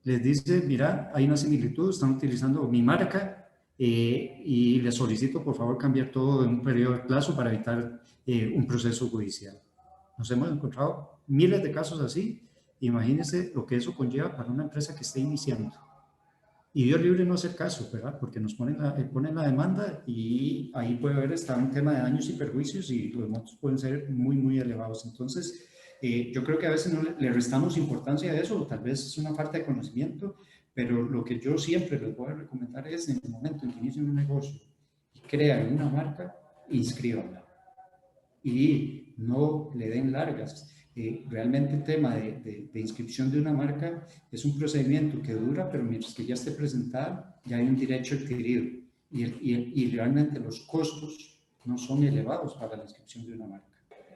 les dice, mira, hay una similitud, están utilizando mi marca y les solicito por favor cambiar todo en un periodo de plazo para evitar un proceso judicial. Nos hemos encontrado miles de casos así. Imagínense lo que eso conlleva para una empresa que esté iniciando. Y Dios libre no hacer caso, ¿verdad? Porque nos ponen la demanda y ahí puede haber hasta un tema de daños y perjuicios y los montos pueden ser muy, muy elevados. Entonces, yo creo que a veces no le restamos importancia a eso, o tal vez es una falta de conocimiento, pero lo que yo siempre les voy a recomendar es en el momento en que inicien un negocio y crean una marca, inscríbanla y no le den largas. Realmente el tema de inscripción de una marca es un procedimiento que dura, pero mientras que ya esté presentada, ya hay un derecho adquirido y realmente los costos no son elevados para la inscripción de una marca.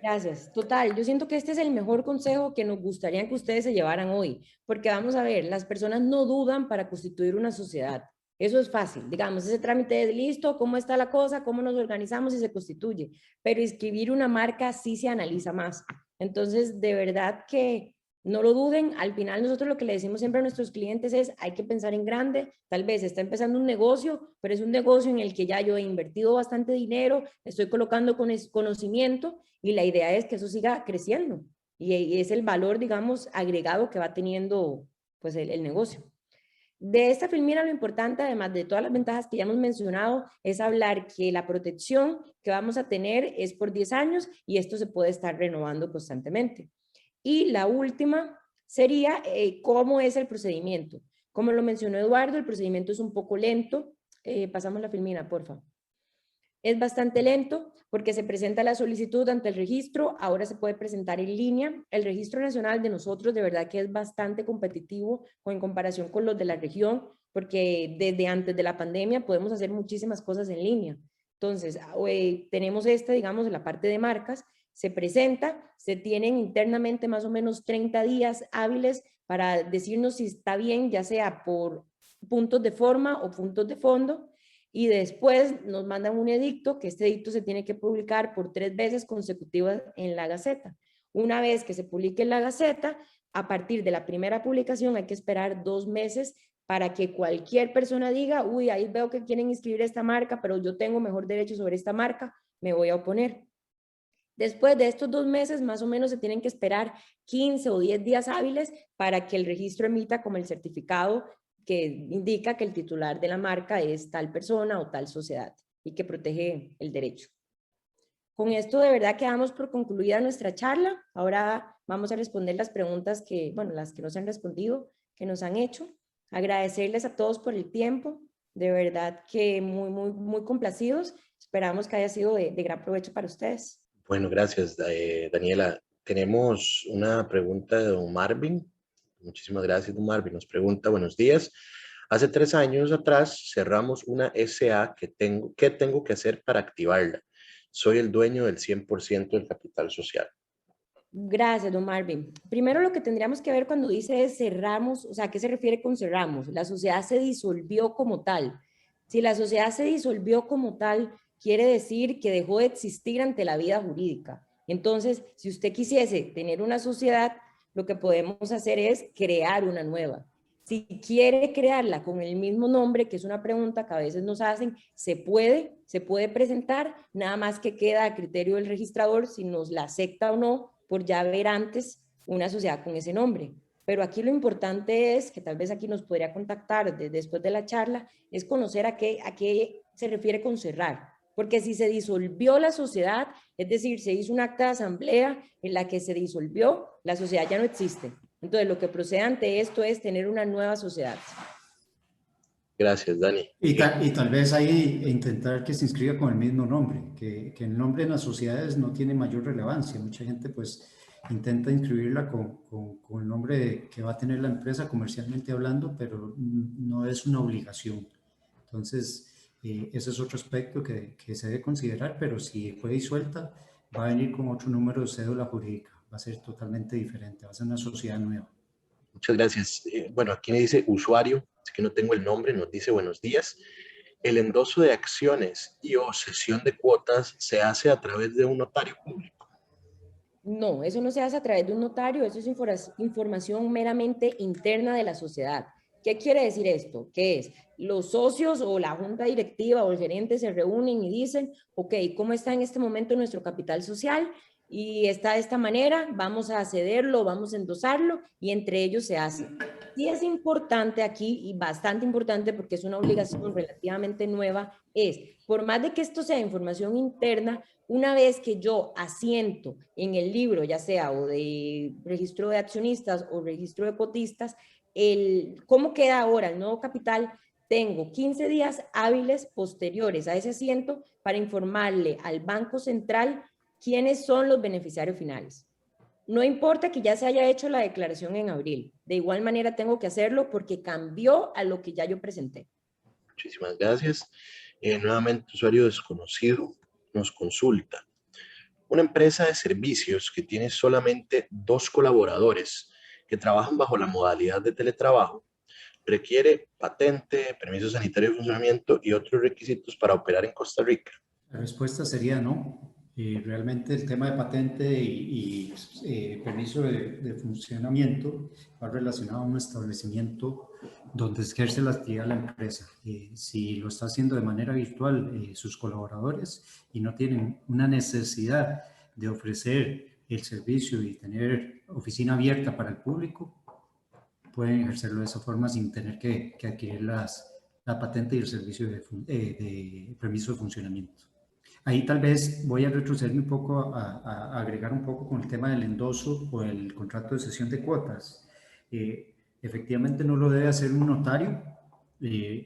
Gracias, total. Yo siento que este es el mejor consejo que nos gustaría que ustedes se llevaran hoy, porque vamos a ver, las personas no dudan para constituir una sociedad. Eso es fácil, digamos, ese trámite es listo, cómo está la cosa, cómo nos organizamos y se constituye, pero inscribir una marca sí se analiza más. Entonces, de verdad que no lo duden, al final nosotros lo que le decimos siempre a nuestros clientes es, hay que pensar en grande, tal vez está empezando un negocio, pero es un negocio en el que ya yo he invertido bastante dinero, estoy colocando conocimiento y la idea es que eso siga creciendo y es el valor, digamos, agregado que va teniendo pues el negocio. De esta filmina lo importante, además de todas las ventajas que ya hemos mencionado, es hablar que la protección que vamos a tener es por 10 años y esto se puede estar renovando constantemente. Y la última sería cómo es el procedimiento. Como lo mencionó Eduardo, el procedimiento es un poco lento. Pasamos la filmina, por favor. Es bastante lento porque se presenta la solicitud ante el registro, ahora se puede presentar en línea. El registro nacional de nosotros de verdad que es bastante competitivo en comparación con los de la región, porque desde antes de la pandemia podemos hacer muchísimas cosas en línea. Entonces, tenemos digamos, la parte de marcas, se presenta, se tienen internamente más o menos 30 días hábiles para decirnos si está bien, ya sea por puntos de forma o puntos de fondo, y después nos mandan un edicto, que este edicto se tiene que publicar por 3 veces consecutivas en la Gaceta. Una vez que se publique en la Gaceta, a partir de la primera publicación hay que esperar 2 meses para que cualquier persona diga, uy, ahí veo que quieren inscribir esta marca, pero yo tengo mejor derecho sobre esta marca, me voy a oponer. Después de estos 2 meses, más o menos se tienen que esperar 15 o 10 días hábiles para que el registro emita como el certificado que indica que el titular de la marca es tal persona o tal sociedad y que protege el derecho. Con esto de verdad quedamos por concluida nuestra charla. Ahora vamos a responder las preguntas que, bueno, las que nos han respondido, que nos han hecho. Agradecerles a todos por el tiempo. De verdad que muy complacidos. Esperamos que haya sido de gran provecho para ustedes. Bueno, gracias, Daniela. Tenemos una pregunta de don Marvin. Muchísimas gracias, don Marvin. Nos pregunta, buenos días. Hace 3 años atrás cerramos una SA ¿qué tengo que hacer para activarla? Soy el dueño del 100% del capital social. Gracias, don Marvin. Primero lo que tendríamos que ver cuando dice cerramos, o sea, ¿a qué se refiere con cerramos? La sociedad se disolvió como tal. Si la sociedad se disolvió como tal, quiere decir que dejó de existir ante la vida jurídica. Entonces, si usted quisiese tener una sociedad, lo que podemos hacer es crear una nueva. Si quiere crearla con el mismo nombre, que es una pregunta que a veces nos hacen, se puede presentar, nada más que queda a criterio del registrador si nos la acepta o no, por ya ver antes una sociedad con ese nombre. Pero aquí lo importante es, que tal vez aquí nos podría contactar después de la charla, es conocer a qué se refiere con cerrar. Porque si se disolvió la sociedad, es decir, se hizo un acta de asamblea en la que se disolvió, la sociedad ya no existe. Entonces, lo que procede ante esto es tener una nueva sociedad. Gracias, Dani. Y tal vez ahí intentar que se inscriba con el mismo nombre, que el nombre en las sociedades no tiene mayor relevancia. Mucha gente pues intenta inscribirla con el nombre que va a tener la empresa comercialmente hablando, pero no es una obligación. Entonces, ese es otro aspecto que se debe considerar, pero si fue disuelta, va a venir con otro número de cédula jurídica. Va a ser totalmente diferente, va a ser una sociedad nueva. Muchas gracias. Bueno, aquí me dice usuario, es que no tengo el nombre, nos dice buenos días. El endoso de acciones y o cesión de cuotas se hace a través de un notario público. No, eso no se hace a través de un notario, eso es información meramente interna de la sociedad. ¿Qué quiere decir esto? Que es, los socios o la junta directiva o el gerente se reúnen y dicen, ok, ¿cómo está en este momento nuestro capital social? Y está de esta manera, vamos a cederlo, vamos a endosarlo y entre ellos se hace. Sí es importante aquí y bastante importante porque es una obligación relativamente nueva, es, por más de que esto sea información interna, una vez que yo asiento en el libro, ya sea o de registro de accionistas o registro de cotistas, ¿cómo queda ahora el nuevo capital? Tengo 15 días hábiles posteriores a ese asiento para informarle al Banco Central quiénes son los beneficiarios finales. No importa que ya se haya hecho la declaración en abril, de igual manera tengo que hacerlo porque cambió a lo que ya yo presenté. Muchísimas gracias. Nuevamente, usuario desconocido nos consulta. Una empresa de servicios que tiene solamente 2 colaboradores que trabajan bajo la modalidad de teletrabajo requiere patente, permiso sanitario de funcionamiento y otros requisitos para operar en Costa Rica. La respuesta sería no. Realmente el tema de patente y permiso de funcionamiento va relacionado a un establecimiento donde ejerce la actividad la empresa. Si lo está haciendo de manera virtual sus colaboradores y no tienen una necesidad de ofrecer el servicio y tener oficina abierta para el público, pueden ejercerlo de esa forma sin tener que adquirir la patente y el servicio de permiso de funcionamiento. Ahí tal vez voy a retrocederme un poco, a agregar un poco con el tema del endoso o el contrato de cesión de cuotas. Efectivamente no lo debe hacer un notario,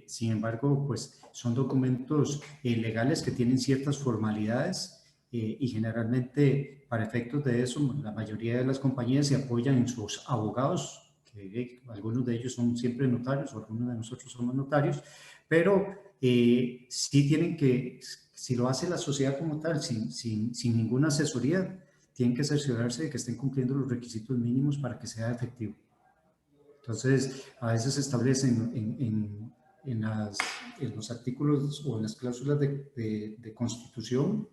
sin embargo, pues son documentos legales que tienen ciertas formalidades y generalmente para efectos de eso, la mayoría de las compañías se apoyan en sus abogados, que algunos de ellos son siempre notarios o algunos de nosotros somos notarios, pero sí tienen que, si lo hace la sociedad como tal, sin ninguna asesoría, tienen que cerciorarse de que estén cumpliendo los requisitos mínimos para que sea efectivo. Entonces, a veces se establecen en los artículos o en las cláusulas de constitución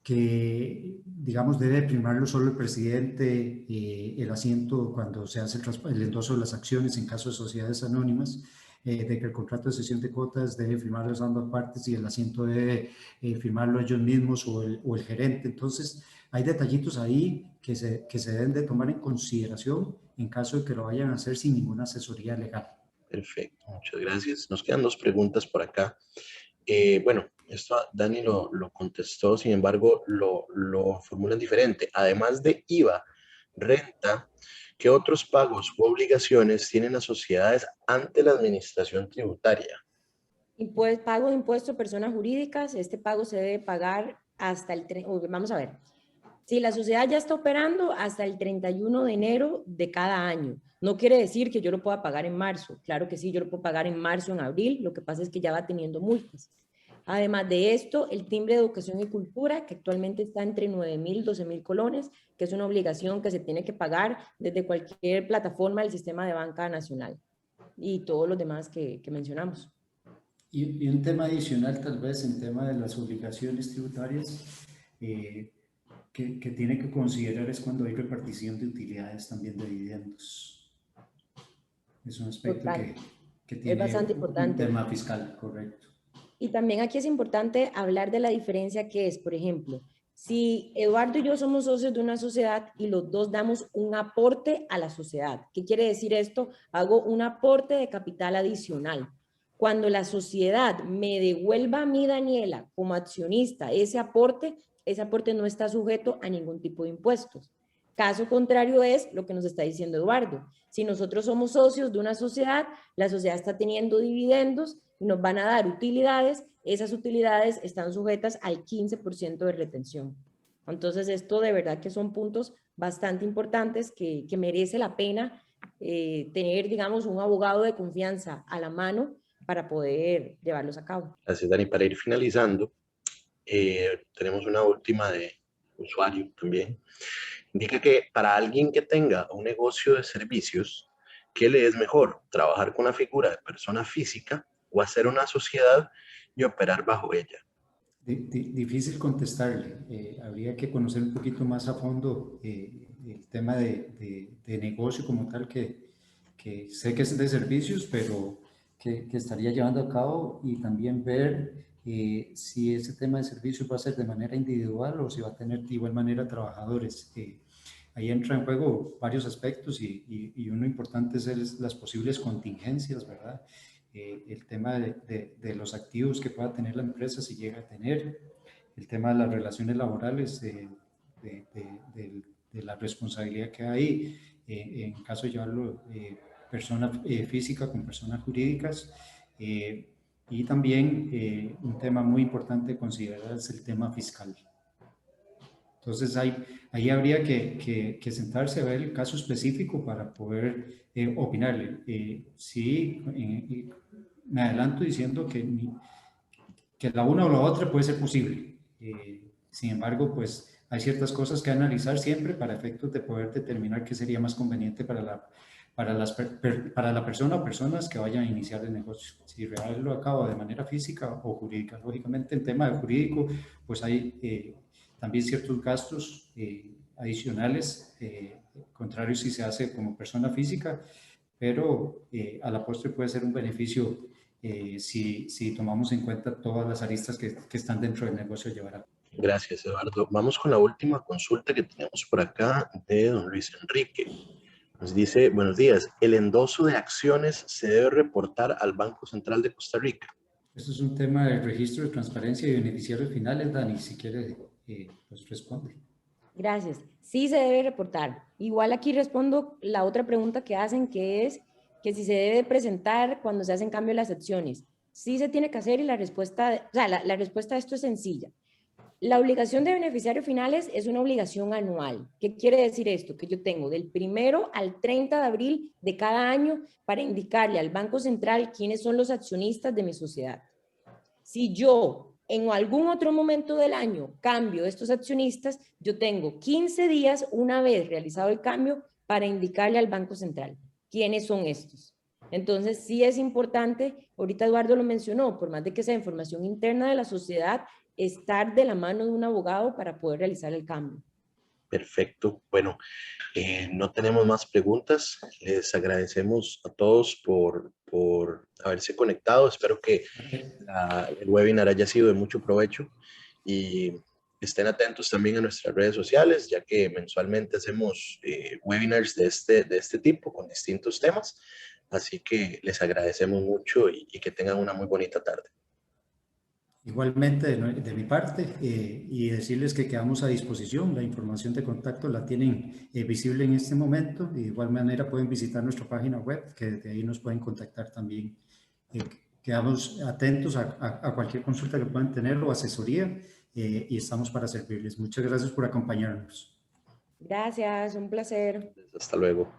que, digamos, debe primarlo solo el presidente, el asiento cuando se hace el endoso de las acciones en caso de sociedades anónimas, de que el contrato de cesión de cuotas debe firmarlo ambas partes y el asiento debe firmarlo ellos mismos o el gerente. Entonces, hay detallitos ahí que se deben de tomar en consideración en caso de que lo vayan a hacer sin ninguna asesoría legal. Perfecto, muchas gracias. Nos quedan dos preguntas por acá. Bueno, esto Dani lo contestó, sin embargo, lo formulan diferente. Además de IVA, renta, ¿qué otros pagos u obligaciones tienen las sociedades ante la administración tributaria? Pago de impuesto a personas jurídicas, este pago se debe pagar hasta vamos a ver, si la sociedad ya está operando hasta el 31 de enero de cada año. No quiere decir que yo lo pueda pagar en marzo. Claro que sí, yo lo puedo pagar en marzo, en abril. Lo que pasa es que ya va teniendo multas. Además de esto, el timbre de educación y cultura, que actualmente está entre 9.000 y 12.000 colones, que es una obligación que se tiene que pagar desde cualquier plataforma del sistema de banca nacional. Y todos los demás que mencionamos. Y un tema adicional, tal vez, en tema de las obligaciones tributarias, que tiene que considerar es cuando hay repartición de utilidades también de dividendos. Es un aspecto que tiene es bastante importante. Un tema fiscal, correcto. Y también aquí es importante hablar de la diferencia que es, por ejemplo, si Eduardo y yo somos socios de una sociedad y los dos damos un aporte a la sociedad. ¿Qué quiere decir esto? Hago un aporte de capital adicional. Cuando la sociedad me devuelva a mí, Daniela, como accionista, ese aporte no está sujeto a ningún tipo de impuestos. Caso contrario es lo que nos está diciendo Eduardo. Si nosotros somos socios de una sociedad, la sociedad está teniendo dividendos, nos van a dar utilidades, esas utilidades están sujetas al 15% de retención. Entonces, esto de verdad que son puntos bastante importantes que merece la pena tener, digamos, un abogado de confianza a la mano para poder llevarlos a cabo. Gracias, Dani. Para ir finalizando, tenemos una última de usuario también. Indica que para alguien que tenga un negocio de servicios, ¿qué le es mejor? ¿Trabajar con la figura de persona física o hacer una sociedad y operar bajo ella? Difícil contestarle. Habría que conocer un poquito más a fondo el tema de negocio como tal, que sé que es de servicios, pero que estaría llevando a cabo, y también ver si ese tema de servicios va a ser de manera individual o si va a tener de igual manera trabajadores. Ahí entra en juego varios aspectos y uno importante es las posibles contingencias, ¿verdad? El tema de los activos que pueda tener la empresa si llega a tener, el tema de las relaciones laborales, de la responsabilidad que hay en caso de llevarlo persona física con personas jurídicas, y también un tema muy importante considerar es el tema fiscal. Entonces ahí habría que sentarse a ver el caso específico para poder opinarle. Sí, me adelanto diciendo que la una o la otra puede ser posible. Sin embargo, pues hay ciertas cosas que analizar siempre para efectos de poder determinar qué sería más conveniente para la persona o personas que vayan a iniciar el negocio. Si llevarlo a cabo de manera física o jurídica. Lógicamente, en tema de jurídico, pues hay también ciertos gastos adicionales, contrario si se hace como persona física, pero a la postre puede ser un beneficio si tomamos en cuenta todas las aristas que están dentro del negocio de llevar a cabo. Gracias, Eduardo. Vamos con la última consulta que tenemos por acá de don Luis Enrique. Nos dice, buenos días, ¿el endoso de acciones se debe reportar al Banco Central de Costa Rica? Esto es un tema de registro de transparencia y beneficiarios finales. Dani, si quiere, pues responde. Gracias. Sí se debe reportar. Igual aquí respondo la otra pregunta que hacen, que es que si se debe presentar cuando se hacen cambio de las acciones. Sí se tiene que hacer, y la respuesta, la respuesta a esto es sencilla. La obligación de beneficiarios finales es una obligación anual. ¿Qué quiere decir esto? Que yo tengo del 1 al 30 de abril de cada año para indicarle al Banco Central quiénes son los accionistas de mi sociedad. Si yo en algún otro momento del año cambio estos accionistas, yo tengo 15 días una vez realizado el cambio para indicarle al Banco Central quiénes son estos. Entonces, sí es importante, ahorita Eduardo lo mencionó, por más de que sea información interna de la sociedad, estar de la mano de un abogado para poder realizar el cambio. Perfecto. Bueno, no tenemos más preguntas. Les agradecemos a todos por haberse conectado. Espero que el webinar haya sido de mucho provecho y estén atentos también a nuestras redes sociales, ya que mensualmente hacemos webinars de este tipo con distintos temas. Así que les agradecemos mucho y que tengan una muy bonita tarde. Igualmente de mi parte, y decirles que quedamos a disposición. La información de contacto la tienen visible en este momento. De igual manera pueden visitar nuestra página web, que de ahí nos pueden contactar también. Quedamos atentos a cualquier consulta que puedan tener o asesoría, y estamos para servirles. Muchas gracias por acompañarnos. Gracias, un placer. Hasta luego.